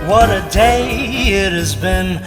What a day it has been.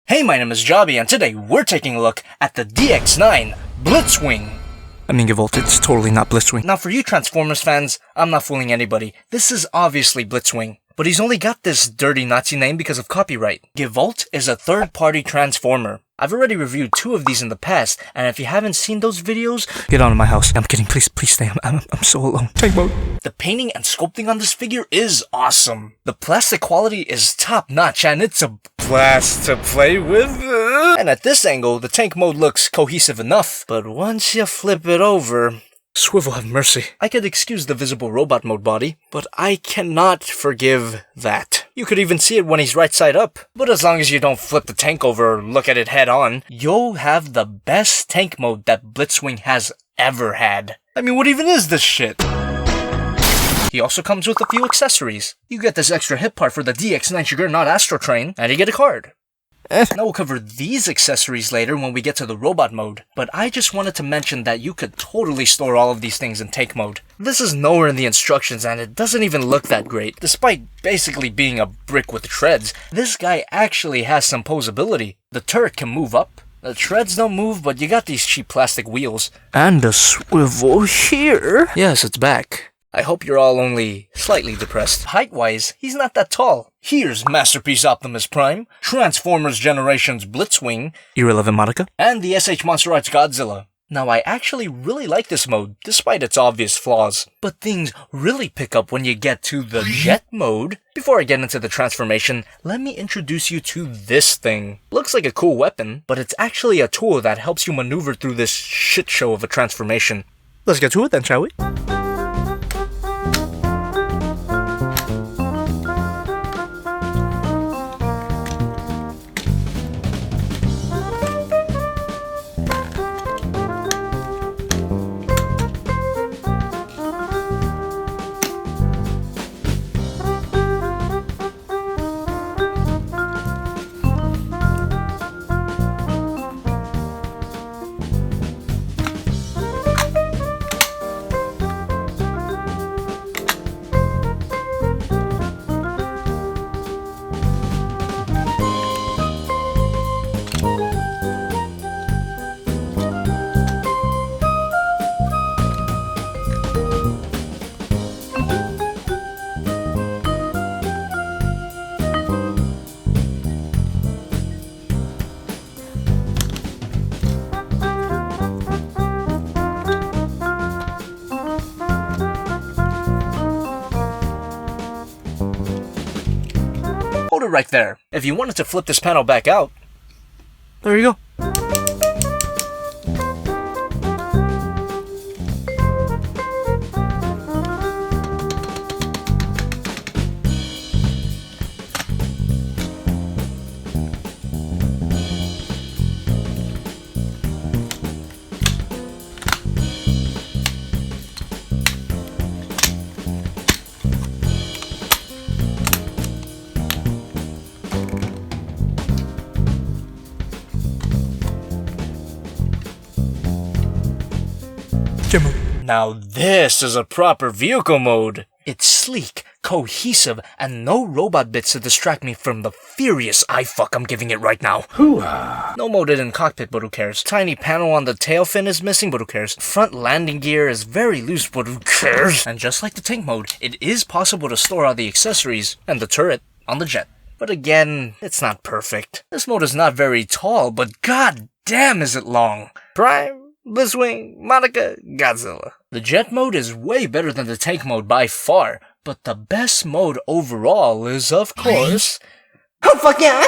Hey, my name is Jobby, and today we're taking a look at the DX9 Blitzwing. I mean, Gewalt, it's totally not Blitzwing. Now, for you Transformers fans, I'm not fooling anybody. This is obviously Blitzwing. But he's only got this dirty Nazi name because of copyright. Gewalt is a third-party Transformer. I've already reviewed 2 of these in the past, and if you haven't seen those videos, get out of my house. I'm kidding, please stay, I'm so alone. Tank mode. The painting and sculpting on this figure is awesome. The plastic quality is top-notch, and it's a blast to play with. And at this angle, the tank mode looks cohesive enough, but once you flip it over... Swivel have mercy. I could excuse the visible robot mode body, but I cannot forgive that. You could even see it when he's right side up. But as long as you don't flip the tank over or look at it head on, you'll have the best tank mode that Blitzwing has ever had. I mean, what even is this shit? He also comes with a few accessories. You get this extra hip part for the DX9 Juggernaut Astro Train, and you get a card. Now we'll cover these accessories later when we get to the robot mode, but I just wanted to mention that you could totally store all of these things in tank mode. This is nowhere in the instructions and it doesn't even look that great. Despite basically being a brick with treads, this guy actually has some poseability. The turret can move up, the treads don't move, but you got these cheap plastic wheels. And a swivel here. Yes, it's back. I hope you're all only slightly depressed. Height-wise, he's not that tall. Here's Masterpiece Optimus Prime, Transformers Generations Blitzwing, Irrelevant Monica, and the SH Monster Arts Godzilla. Now, I actually really like this mode, despite its obvious flaws. But things really pick up when you get to the Jet mode. Before I get into the transformation, let me introduce you to this thing. Looks like a cool weapon, but it's actually a tool that helps you maneuver through this shit show of a transformation. Let's get to it then, shall we? Hold it right there. If you wanted to flip this panel back out, there you go. Now this is a proper vehicle mode. It's sleek, cohesive, and no robot bits to distract me from the furious eye-fuck I'm giving it right now. No molded in cockpit, but who cares? Tiny panel on the tail fin is missing, but who cares? Front landing gear is very loose, but who cares? And just like the tank mode, it is possible to store all the accessories and the turret on the jet. But again, it's not perfect. This mode is not very tall, but god damn is it long. Prime, Blitzwing, Monica, Godzilla. The jet mode is way better than the tank mode by far, but the best mode overall is, of course... Oh fuck yeah!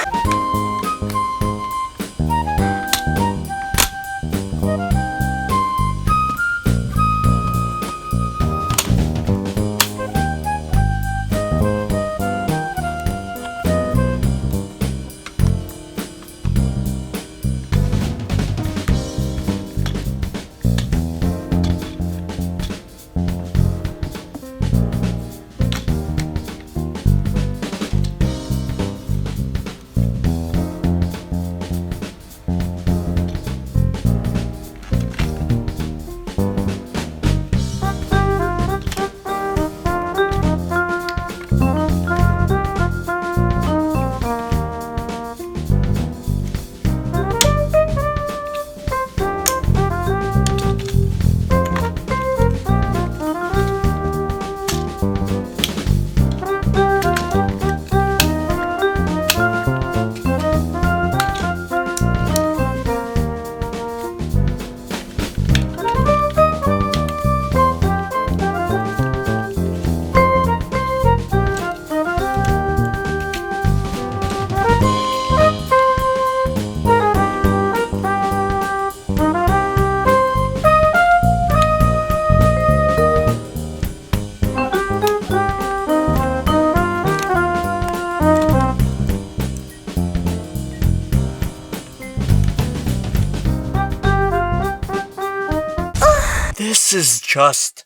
This is just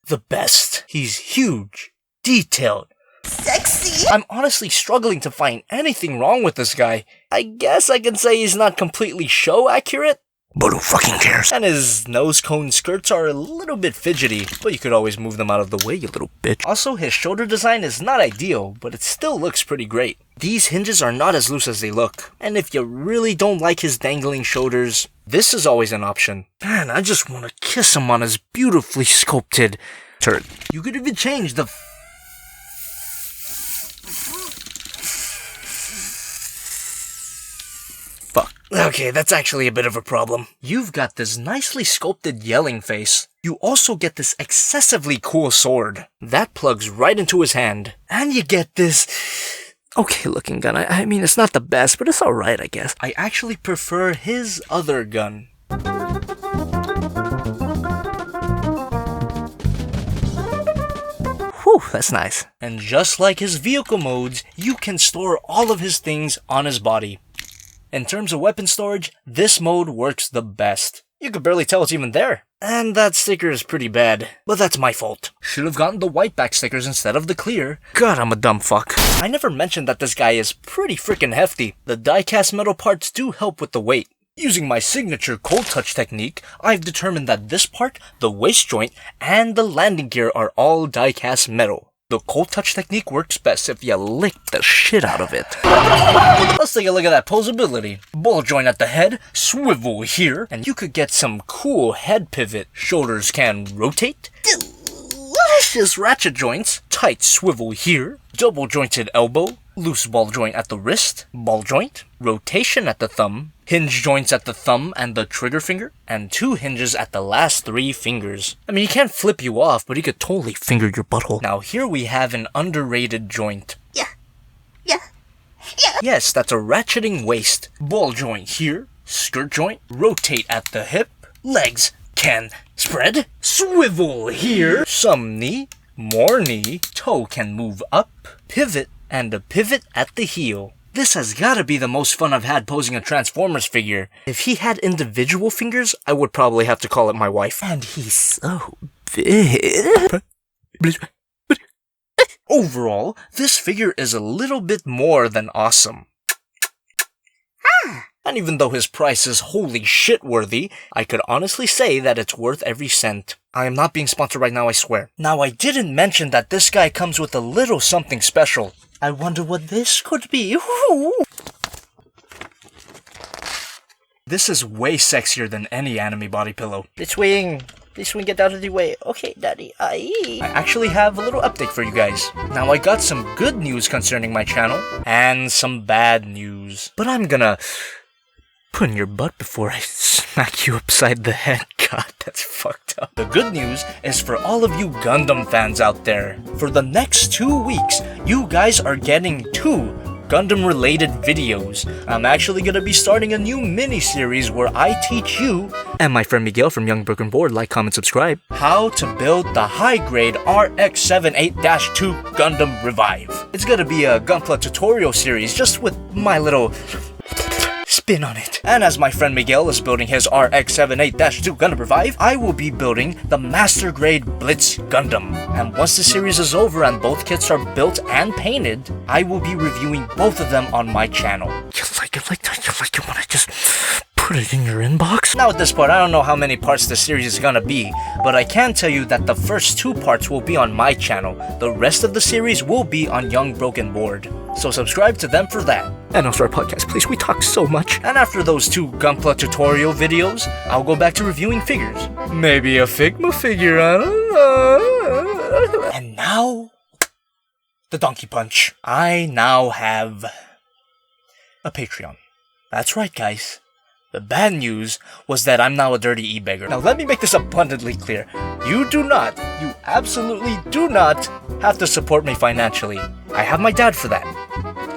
the best. He's huge, detailed, sexy. I'm honestly struggling to find anything wrong with this guy. I guess I can say he's not completely show accurate, but who fucking cares? And his nose cone skirts are a little bit fidgety, but you could always move them out of the way, you little bitch. Also, his shoulder design is not ideal, but it still looks pretty great. These hinges are not as loose as they look, and if you really don't like his dangling shoulders, this is always an option. Man, I just want to kiss him on his beautifully sculpted turd. You could even change the fuck. Okay, that's actually a bit of a problem. You've got this nicely sculpted yelling face. You also get this excessively cool sword. That plugs right into his hand. And you get this okay looking gun. I mean, it's not the best, but it's alright, I guess. I actually prefer his other gun. Whew, that's nice. And just like his vehicle modes, you can store all of his things on his body. In terms of weapon storage, this mode works the best. You could barely tell it's even there. And that sticker is pretty bad, but that's my fault. Should have gotten the white back stickers instead of the clear. God, I'm a dumb fuck. I never mentioned that this guy is pretty freaking hefty. The die-cast metal parts do help with the weight. Using my signature cold touch technique, I've determined that this part, the waist joint, and the landing gear are all die-cast metal. The cold touch technique works best if you lick the shit out of it. Let's take a look at that poseability. Ball joint at the head, swivel here, and you could get some cool head pivot. Shoulders can rotate. Delicious ratchet joints, tight swivel here, double jointed elbow, loose ball joint at the wrist, ball joint, rotation at the thumb, hinge joints at the thumb and the trigger finger, and 2 hinges at the last 3 fingers. I mean, he can't flip you off, but he could totally finger your butthole. Now here we have an underrated joint. Yeah. Yes, that's a ratcheting waist. Ball joint here, skirt joint, rotate at the hip, legs can spread, swivel here, some knee, more knee, toe can move up, pivot, and a pivot at the heel. This has gotta be the most fun I've had posing a Transformers figure. If he had individual fingers, I would probably have to call it my wife. And he's so big. Overall, this figure is a little bit more than awesome. And even though his price is holy shit worthy, I could honestly say that it's worth every cent. I am not being sponsored right now, I swear. Now, I didn't mention that this guy comes with a little something special. I wonder what this could be. Ooh. This is way sexier than any anime body pillow. Blitzwing, get out of the way. Okay, daddy. I actually have a little update for you guys. Now, I got some good news concerning my channel, and some bad news. But I'm gonna put in your butt before I smack you upside the head. God, that's fucked up. The good news is for all of you Gundam fans out there. For the next 2 weeks, you guys are getting 2 Gundam-related videos. I'm actually gonna be starting a new mini-series where I teach you, and my friend Miguel from Young Broken Board, like, comment, subscribe, how to build the high-grade RX-78-2 Gundam Revive. It's gonna be a Gunpla tutorial series, just with my little spin on it. And as my friend Miguel is building his RX-78-2 Gundam Revive, I will be building the Master Grade Blitz Gundam. And once the series is over and both kits are built and painted, I will be reviewing both of them on my channel. You like it like that? You like it when I just put it in your inbox? Now at this point, I don't know how many parts the series is gonna be, but I can tell you that the first 2 parts will be on my channel. The rest of the series will be on Young Broken Board. So subscribe to them for that. And also our podcast, please, we talk so much. And after those 2 Gunpla tutorial videos, I'll go back to reviewing figures. Maybe a Figma figure, I don't know. And now, the Donkey Punch. I now have a Patreon. That's right, guys. The bad news was that I'm now a dirty e-beggar. Now let me make this abundantly clear. You absolutely do not have to support me financially. I have my dad for that.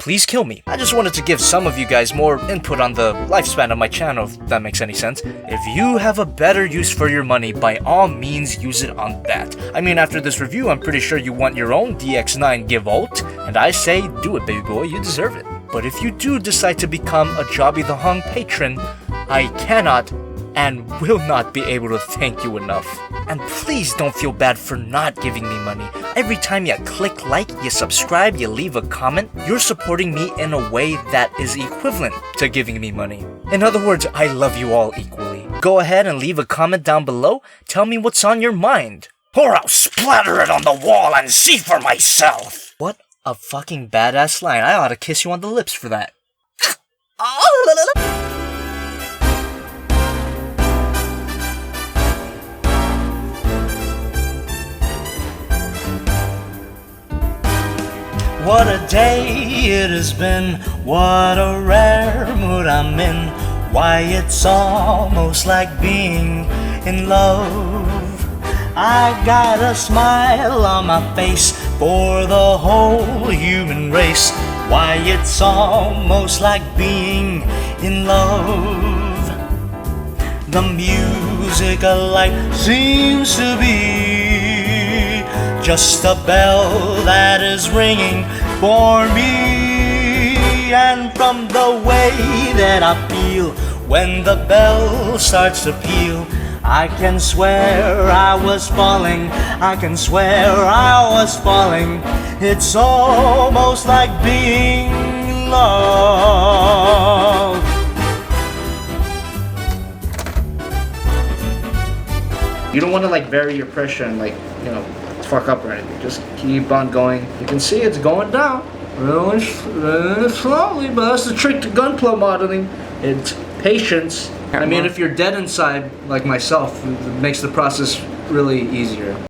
Please kill me. I just wanted to give some of you guys more input on the lifespan of my channel, if that makes any sense. If you have a better use for your money, by all means use it on that. I mean, after this review, I'm pretty sure you want your own DX9 Gewalt, and I say, do it, baby boy, you deserve it. But if you do decide to become a JobbytheHong patron, I cannot and will not be able to thank you enough. And please don't feel bad for not giving me money. Every time you click like, you subscribe, you leave a comment, you're supporting me in a way that is equivalent to giving me money. In other words, I love you all equally. Go ahead and leave a comment down below. Tell me what's on your mind. Or I'll splatter it on the wall and see for myself. What a fucking badass line. I ought to kiss you on the lips for that. What a day it has been, what a rare mood I'm in. Why, it's almost like being in love. I got a smile on my face for the whole human race. Why, it's almost like being in love. The music alike seems to be just a bell that is ringing for me. And from the way that I feel when the bell starts to peal, I can swear I was falling, I can swear I was falling. It's almost like being in love. You don't want to like vary your pressure and like, you know, fuck up or anything. Just keep on going. You can see it's going down really slowly, but that's the trick to gunpla modeling. It's patience. I mean, if you're dead inside, like myself, it makes the process really easier.